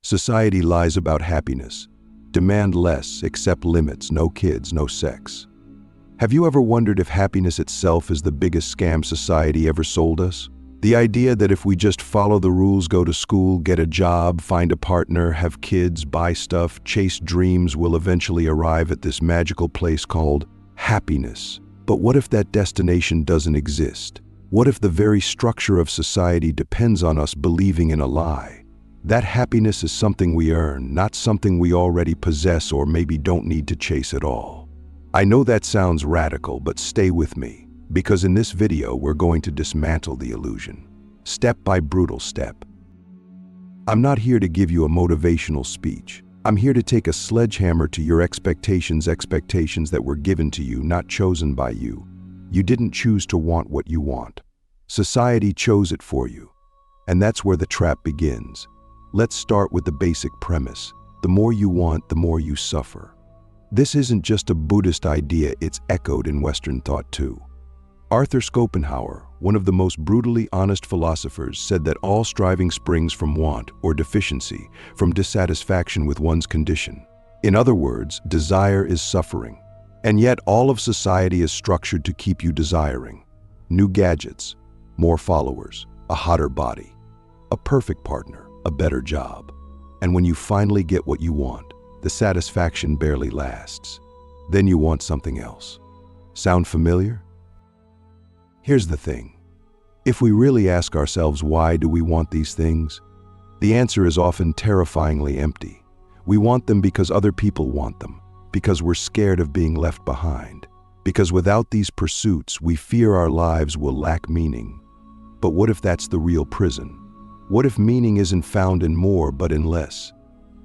Society lies about happiness. Demand less, accept limits, no kids, no sex. Have you ever wondered if happiness itself is the biggest scam society ever sold us? The idea that if we just follow the rules, go to school, get a job, find a partner, have kids, buy stuff, chase dreams, we'll eventually arrive at this magical place called happiness. But what if that destination doesn't exist? What if the very structure of society depends on us believing in a lie? That happiness is something we earn, not something we already possess or maybe don't need to chase at all. I know that sounds radical, but stay with me, because in this video we're going to dismantle the illusion, step by brutal step. I'm not here to give you a motivational speech. I'm here to take a sledgehammer to your expectations that were given to you, not chosen by you. You didn't choose to want what you want. Society chose it for you. And that's where the trap begins. Let's start with the basic premise. The more you want, the more you suffer. This isn't just a Buddhist idea, it's echoed in Western thought too. Arthur Schopenhauer, one of the most brutally honest philosophers, said that all striving springs from want or deficiency, from dissatisfaction with one's condition. In other words, desire is suffering. And yet all of society is structured to keep you desiring. New gadgets, more followers, a hotter body, a perfect partner, a better job. And when you finally get what you want, the satisfaction barely lasts. Then you want something else. Sound familiar? Here's the thing. If we really ask ourselves why do we want these things, the answer is often terrifyingly empty. We want them because other people want them, because we're scared of being left behind, because without these pursuits we fear our lives will lack meaning. But what if that's the real prison? What if meaning isn't found in more but in less?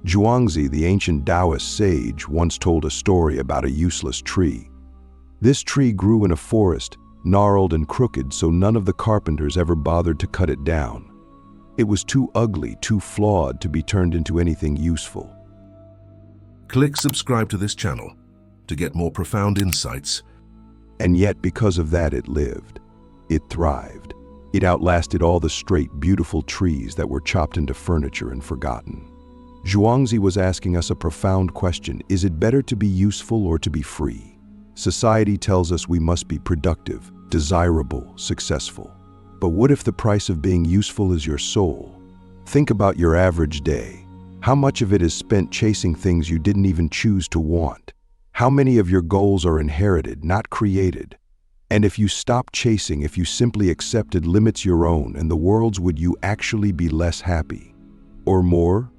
Zhuangzi, the ancient Daoist sage, once told a story about a useless tree. This tree grew in a forest, gnarled and crooked, so none of the carpenters ever bothered to cut it down. It was too ugly, too flawed to be turned into anything useful. Click subscribe to this channel to get more profound insights. And yet, because of that, it lived. It thrived. It outlasted all the straight, beautiful trees that were chopped into furniture and forgotten. Zhuangzi was asking us a profound question. Is it better to be useful or to be free? Society tells us we must be productive, desirable, successful. But what if the price of being useful is your soul? Think about your average day. How much of it is spent chasing things you didn't even choose to want? How many of your goals are inherited, not created? And if you stopped chasing, if you simply accepted limits your own and the world's, would you actually be less happy? Or more?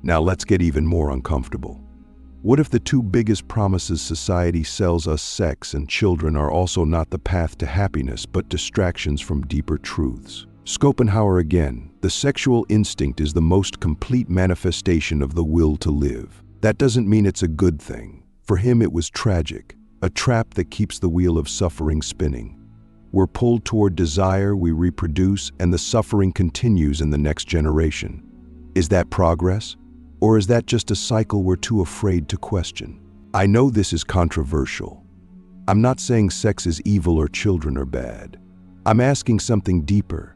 Now let's get even more uncomfortable. What if the two biggest promises society sells us, sex and children, are also not the path to happiness but distractions from deeper truths? Schopenhauer again, the sexual instinct is the most complete manifestation of the will to live. That doesn't mean it's a good thing. For him it was tragic, a trap that keeps the wheel of suffering spinning. We're pulled toward desire, we reproduce, and the suffering continues in the next generation. Is that progress? Or is that just a cycle we're too afraid to question? I know this is controversial. I'm not saying sex is evil or children are bad. I'm asking something deeper.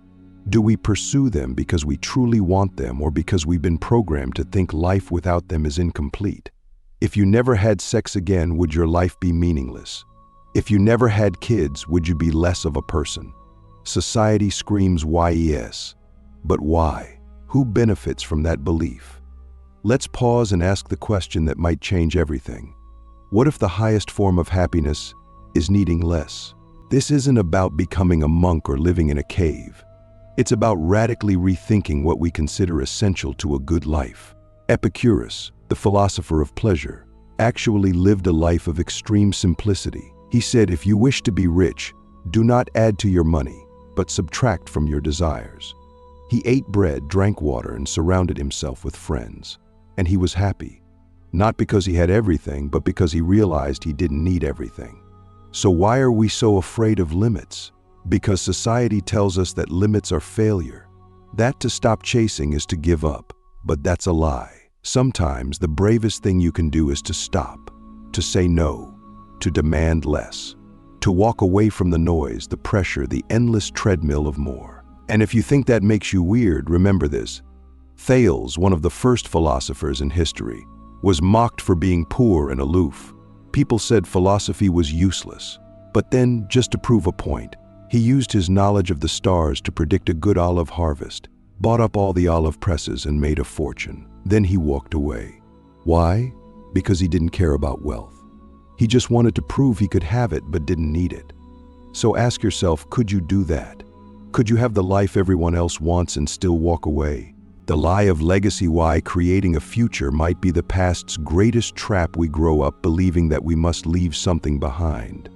Do we pursue them because we truly want them or because we've been programmed to think life without them is incomplete? If you never had sex again, would your life be meaningless? If you never had kids, would you be less of a person? Society screams yes. But why? Who benefits from that belief? Let's pause and ask the question that might change everything. What if the highest form of happiness is needing less? This isn't about becoming a monk or living in a cave. It's about radically rethinking what we consider essential to a good life. Epicurus, the philosopher of pleasure, actually lived a life of extreme simplicity. He said, if you wish to be rich, do not add to your money, but subtract from your desires. He ate bread, drank water, and surrounded himself with friends. And he was happy, not because he had everything, but because he realized he didn't need everything. So why are we so afraid of limits? Because society tells us that limits are failure. That to stop chasing is to give up, but that's a lie. Sometimes the bravest thing you can do is to stop, to say no, to demand less, to walk away from the noise, the pressure, the endless treadmill of more. And if you think that makes you weird, remember this. Thales, one of the first philosophers in history, was mocked for being poor and aloof. People said philosophy was useless. But then, just to prove a point, he used his knowledge of the stars to predict a good olive harvest, bought up all the olive presses and made a fortune. Then he walked away. Why? Because he didn't care about wealth. He just wanted to prove he could have it but didn't need it. So ask yourself, could you do that? Could you have the life everyone else wants and still walk away? The lie of legacy, why creating a future might be the past's greatest trap. We grow up believing that we must leave something behind,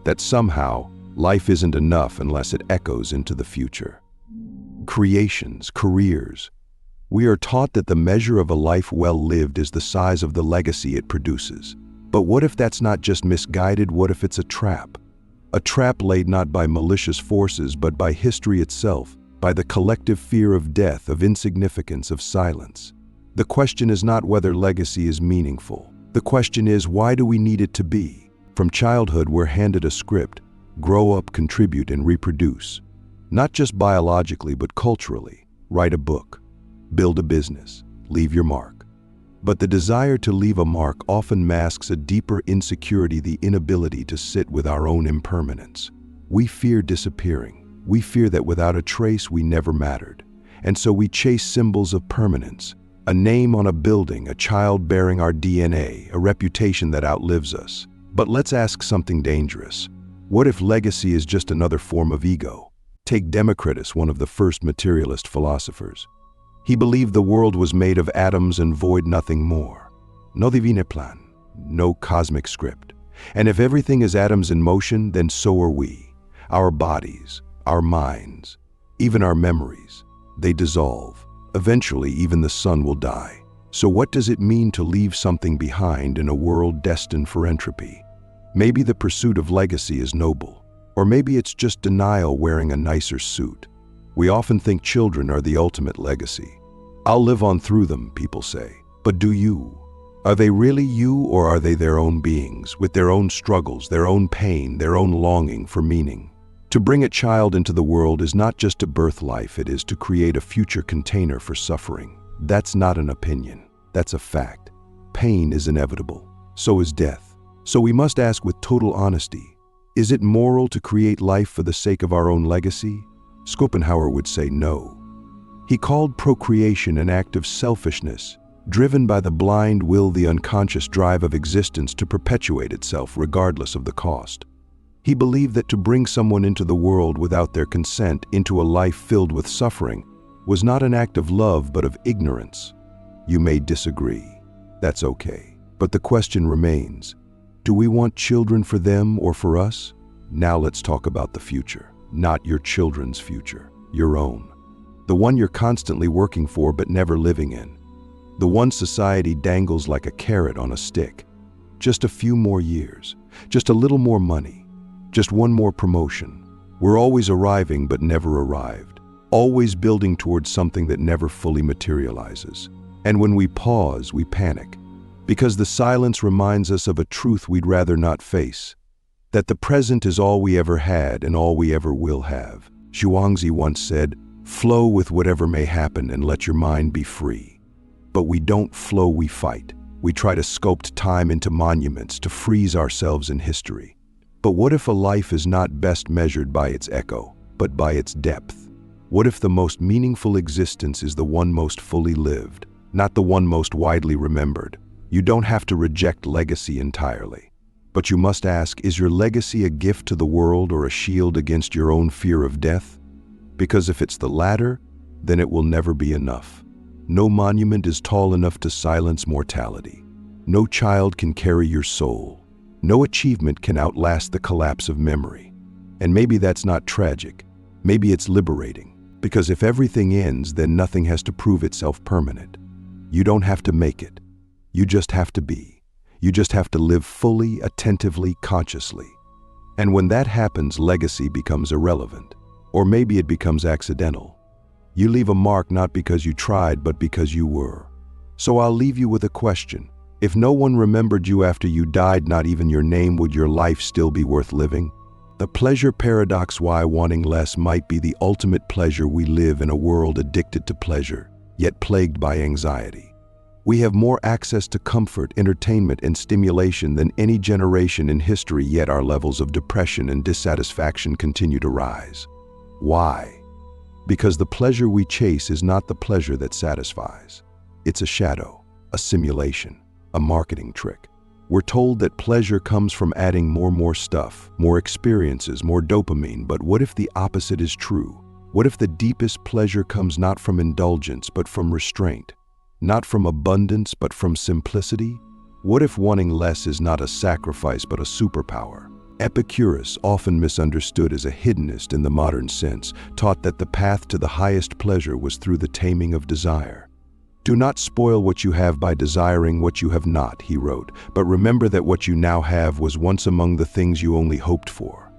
that somehow life isn't enough unless it echoes into the future. Creations, careers. We are taught that the measure of a life well lived is the size of the legacy it produces. But what if that's not just misguided? What if it's a trap? A trap laid not by malicious forces but by history itself, by the collective fear of death, of insignificance, of silence. The question is not whether legacy is meaningful. The question is, why do we need it to be? From childhood, we're handed a script: grow up, contribute, and reproduce. Not just biologically, but culturally. Write a book, build a business, leave your mark. But the desire to leave a mark often masks a deeper insecurity, the inability to sit with our own impermanence. We fear disappearing. We fear that without a trace we never mattered. And so we chase symbols of permanence. A name on a building, a child bearing our DNA, a reputation that outlives us. But let's ask something dangerous. What if legacy is just another form of ego? Take Democritus, one of the first materialist philosophers. He believed the world was made of atoms and void, nothing more. No divine plan, no cosmic script. And if everything is atoms in motion, then so are we. Our bodies, our minds, even our memories, they dissolve. Eventually, even the sun will die. So what does it mean to leave something behind in a world destined for entropy? Maybe the pursuit of legacy is noble, or maybe it's just denial wearing a nicer suit. We often think children are the ultimate legacy. I'll live on through them, people say. But do you? Are they really you, or are they their own beings, with their own struggles, their own pain, their own longing for meaning? To bring a child into the world is not just to birth life, it is to create a future container for suffering. That's not an opinion, that's a fact. Pain is inevitable, so is death. So we must ask with total honesty, is it moral to create life for the sake of our own legacy? Schopenhauer would say no. He called procreation an act of selfishness, driven by the blind will, the unconscious drive of existence to perpetuate itself regardless of the cost. He believed that to bring someone into the world without their consent, into a life filled with suffering, was not an act of love but of ignorance. You may disagree. That's okay. But the question remains, do we want children for them or for us? Now let's talk about the future. Not your children's future, your own. The one you're constantly working for but never living in. The one society dangles like a carrot on a stick. Just a few more years, just a little more money, just one more promotion. We're always arriving but never arrived, always building towards something that never fully materializes. And when we pause, we panic, because the silence reminds us of a truth we'd rather not face, that the present is all we ever had and all we ever will have. Zhuangzi once said, "Flow with whatever may happen and let your mind be free." But we don't flow, we fight. We try to sculpt time into monuments, to freeze ourselves in history. But what if a life is not best measured by its echo, but by its depth? What if the most meaningful existence is the one most fully lived, not the one most widely remembered? You don't have to reject legacy entirely. But you must ask, is your legacy a gift to the world or a shield against your own fear of death? Because if it's the latter, then it will never be enough. No monument is tall enough to silence mortality. No child can carry your soul. No achievement can outlast the collapse of memory. And maybe that's not tragic. Maybe it's liberating. Because if everything ends, then nothing has to prove itself permanent. You don't have to make it. You just have to be. You just have to live fully, attentively, consciously. And when that happens, legacy becomes irrelevant. Or maybe it becomes accidental. You leave a mark not because you tried, but because you were. So I'll leave you with a question. If no one remembered you after you died, not even your name, would your life still be worth living? The pleasure paradox, why wanting less might be the ultimate pleasure. We live in a world addicted to pleasure, yet plagued by anxiety. We have more access to comfort, entertainment, and stimulation than any generation in history, yet our levels of depression and dissatisfaction continue to rise. Why? Because the pleasure we chase is not the pleasure that satisfies. It's a shadow, a simulation, a marketing trick. We're told that pleasure comes from adding more stuff, more experiences, more dopamine, but what if the opposite is true? What if the deepest pleasure comes not from indulgence, but from restraint? Not from abundance, but from simplicity? What if wanting less is not a sacrifice, but a superpower? Epicurus, often misunderstood as a hedonist in the modern sense, taught that the path to the highest pleasure was through the taming of desire. "Do not spoil what you have by desiring what you have not," he wrote, "but remember that what you now have was once among the things you only hoped for."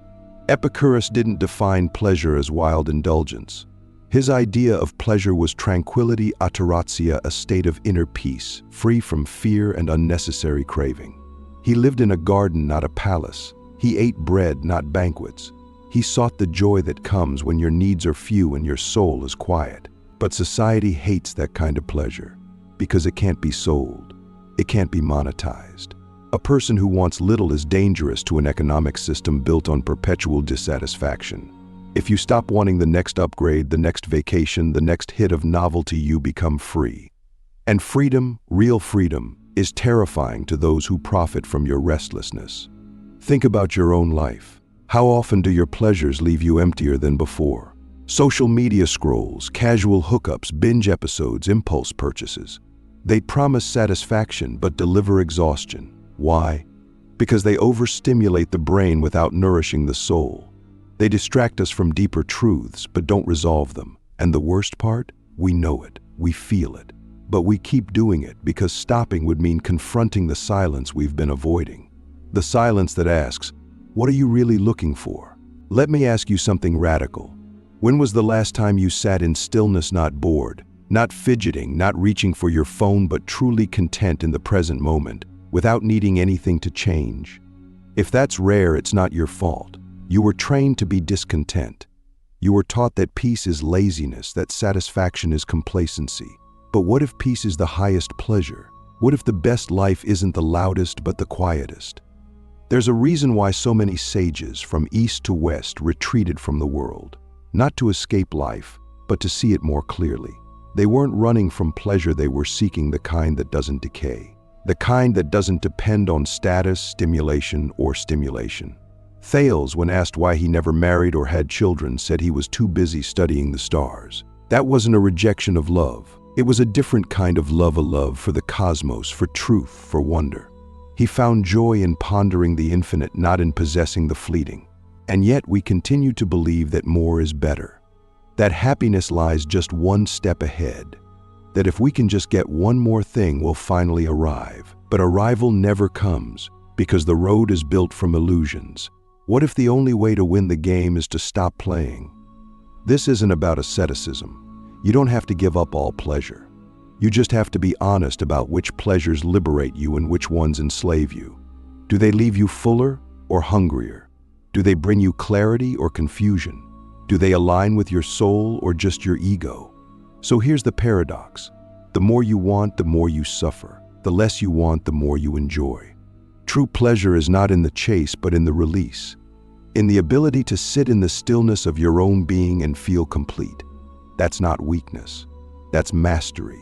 Epicurus didn't define pleasure as wild indulgence. His idea of pleasure was tranquility, ataraxia, a state of inner peace, free from fear and unnecessary craving. He lived in a garden, not a palace. He ate bread, not banquets. He sought the joy that comes when your needs are few and your soul is quiet. But society hates that kind of pleasure because it can't be sold. It can't be monetized. A person who wants little is dangerous to an economic system built on perpetual dissatisfaction. If you stop wanting the next upgrade, the next vacation, the next hit of novelty, you become free. And freedom, real freedom, is terrifying to those who profit from your restlessness. Think about your own life. How often do your pleasures leave you emptier than before? Social media scrolls, casual hookups, binge episodes, impulse purchases. They promise satisfaction but deliver exhaustion. Why? Because they overstimulate the brain without nourishing the soul. They distract us from deeper truths but don't resolve them. And the worst part? We know it, we feel it. But we keep doing it because stopping would mean confronting the silence we've been avoiding. The silence that asks, "What are you really looking for?" Let me ask you something radical. When was the last time you sat in stillness, not bored, not fidgeting, not reaching for your phone, but truly content in the present moment, without needing anything to change? If that's rare, it's not your fault. You were trained to be discontent. You were taught that peace is laziness, that satisfaction is complacency. But what if peace is the highest pleasure? What if the best life isn't the loudest but the quietest? There's a reason why so many sages from east to west retreated from the world. Not to escape life, but to see it more clearly. They weren't running from pleasure, they were seeking the kind that doesn't decay. The kind that doesn't depend on status, stimulation, or stimulation. Thales, when asked why he never married or had children, said he was too busy studying the stars. That wasn't a rejection of love. It was a different kind of love, a love for the cosmos, for truth, for wonder. He found joy in pondering the infinite, not in possessing the fleeting. And yet we continue to believe that more is better. That happiness lies just one step ahead. That if we can just get one more thing, we'll finally arrive. But arrival never comes because the road is built from illusions. What if the only way to win the game is to stop playing? This isn't about asceticism. You don't have to give up all pleasure. You just have to be honest about which pleasures liberate you and which ones enslave you. Do they leave you fuller or hungrier? Do they bring you clarity or confusion? Do they align with your soul or just your ego? So here's the paradox. The more you want, the more you suffer. The less you want, the more you enjoy. True pleasure is not in the chase, but in the release. In the ability to sit in the stillness of your own being and feel complete. That's not weakness. That's mastery.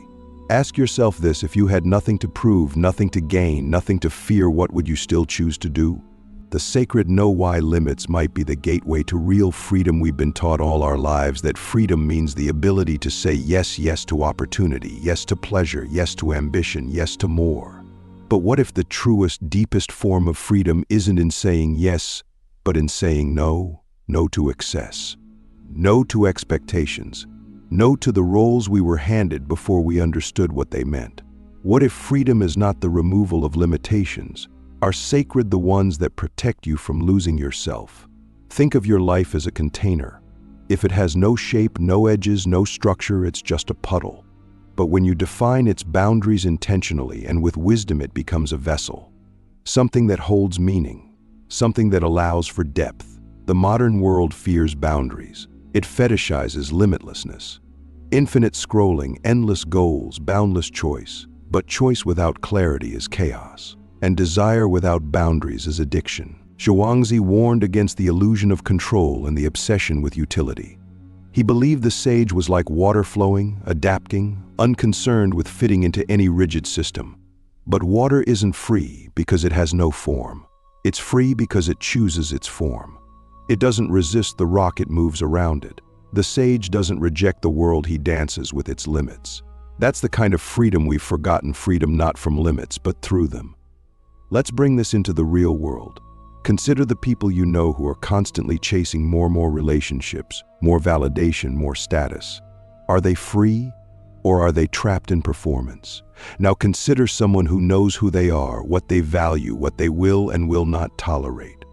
Ask yourself this: if you had nothing to prove, nothing to gain, nothing to fear, what would you still choose to do? The sacred know-why limits might be the gateway to real freedom. We've been taught all our lives that freedom means the ability to say yes, yes to opportunity, yes to pleasure, yes to ambition, yes to more. But what if the truest, deepest form of freedom isn't in saying yes, but in saying no? No to excess. No to expectations. No to the roles we were handed before we understood what they meant. What if freedom is not the removal of limitations? Are sacred the ones that protect you from losing yourself? Think of your life as a container. If it has no shape, no edges, no structure, it's just a puddle. But when you define its boundaries intentionally and with wisdom, it becomes a vessel. Something that holds meaning. Something that allows for depth. The modern world fears boundaries. It fetishizes limitlessness. Infinite scrolling, endless goals, boundless choice. But choice without clarity is chaos, and desire without boundaries is addiction. Zhuangzi warned against the illusion of control and the obsession with utility. He believed the sage was like water flowing, adapting, unconcerned with fitting into any rigid system. But water isn't free because it has no form. It's free because it chooses its form. It doesn't resist the rock it moves around it. The sage doesn't reject the world he dances with its limits. That's the kind of freedom we've forgotten, freedom not from limits, but through them. Let's bring this into the real world. Consider the people you know who are constantly chasing more relationships, more validation, more status. Are they free, or are they trapped in performance? Now consider someone who knows who they are, what they value, what they will and will not tolerate.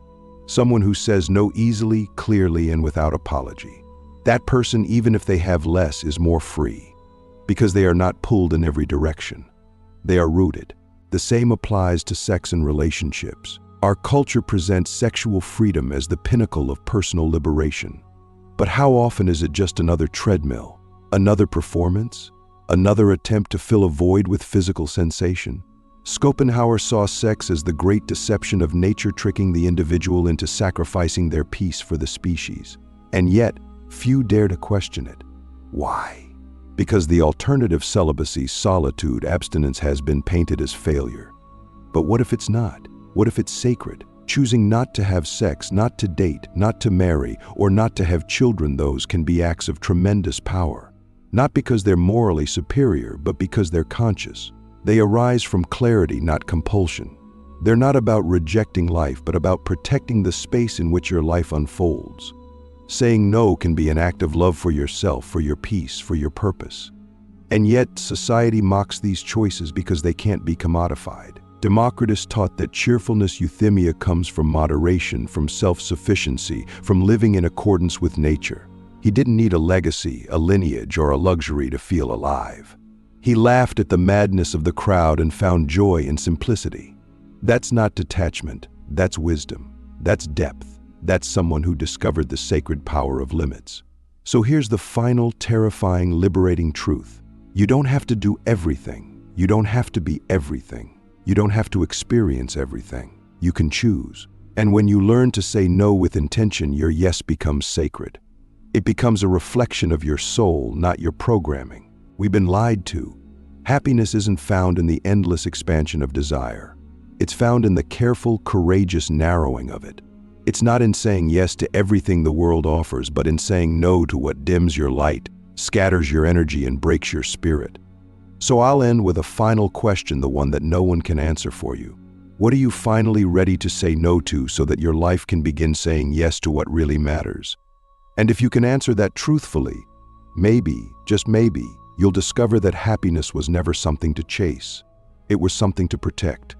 Someone who says no easily, clearly, and without apology. That person, even if they have less, is more free, because they are not pulled in every direction. They are rooted. The same applies to sex and relationships. Our culture presents sexual freedom as the pinnacle of personal liberation. But how often is it just another treadmill, another performance, another attempt to fill a void with physical sensation? Schopenhauer saw sex as the great deception of nature, tricking the individual into sacrificing their peace for the species. And yet, few dare to question it. Why? Because the alternative, celibacy, solitude, abstinence, has been painted as failure. But what if it's not? What if it's sacred? Choosing not to have sex, not to date, not to marry, or not to have children, those can be acts of tremendous power. Not because they're morally superior, but because they're conscious. They arise from clarity, not compulsion. They're not about rejecting life, but about protecting the space in which your life unfolds. Saying no can be an act of love for yourself, for your peace, for your purpose. And yet, society mocks these choices because they can't be commodified. Democritus taught that cheerfulness, euthymia, comes from moderation, from self-sufficiency, from living in accordance with nature. He didn't need a legacy, a lineage, or a luxury to feel alive. He laughed at the madness of the crowd and found joy in simplicity. That's not detachment, that's wisdom, that's depth. That's someone who discovered the sacred power of limits. So here's the final, terrifying, liberating truth. You don't have to do everything. You don't have to be everything. You don't have to experience everything. You can choose. And when you learn to say no with intention, your yes becomes sacred. It becomes a reflection of your soul, not your programming. We've been lied to. Happiness isn't found in the endless expansion of desire. It's found in the careful, courageous narrowing of it. It's not in saying yes to everything the world offers, but in saying no to what dims your light, scatters your energy, and breaks your spirit. So I'll end with a final question, the one that no one can answer for you. What are you finally ready to say no to so that your life can begin saying yes to what really matters? And if you can answer that truthfully, maybe, just maybe, you'll discover that happiness was never something to chase. It was something to protect.